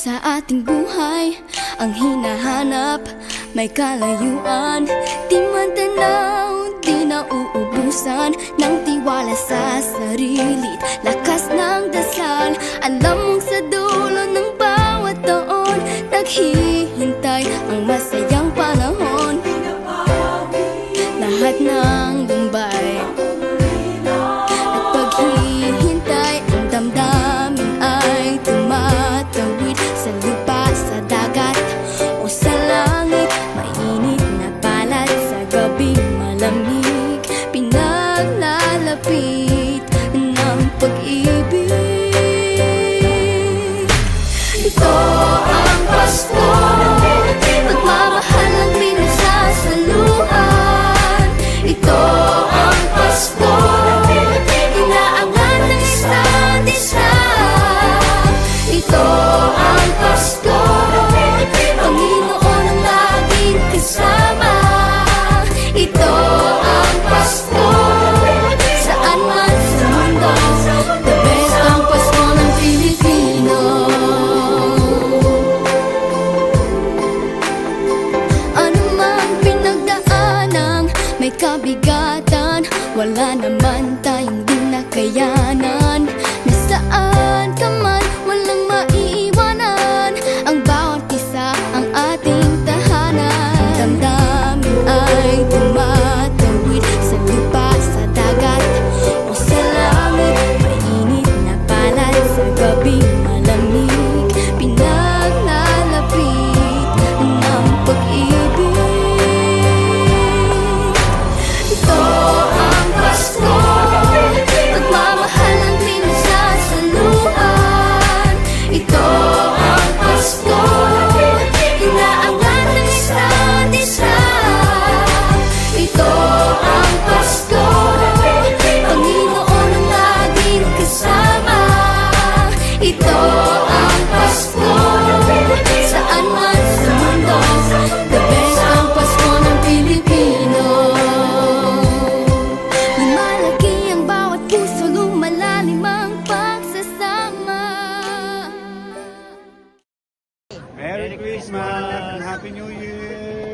sa ating buhay ang hinahanap, may kalayuan. Di man tanaw, di nauubusan ng tiwala sa sarili't lakas ng dasal. Alam mong sa dulo ng bawat taon naghihintay ang masayang panahon. Lahat ng lumbay at paghihintay, ang damdamin ay tumatawid sa lupa, sa dagat o sa langit. Mainit na palad sa gabing malamig, pinaglalapit ng pag-ibig. Ito ang Pasko, pagmamahal ang pinagsasaluhan. Ito ang Pasko, inaangat ng isa't isa. Ito ang Pasko, Panginoon ang laging kasama. Ito ang Pasko, saan man sa mundo, the best ang Pasko ng Pilipino. Ano mang pinagdaanang may kabigatan, wala naman tayong di nakayanan. Nasaan ka man, walang maiiwanan, ang bawat isa ang ating tahanan. Damdamin ay tumatawid sa lupa, sa dagat o sa langit. Mainit na palad sa gabing malamig, pinaglalapit ng pag-ibig. Ito ang Pasko, pagmamahal ang pinagsasaluhan. Ito ang Pasko, inaangat ng isa't isa. Ito ang Pasko, Panginoon ang laging kasama. Ito ang Pasko, saan man sa mundo, the best ang Pasko ng Pilipino. Lumalaki ang bawat puso, lumalalim ang pagsasama. Merry Christmas! Happy New Year!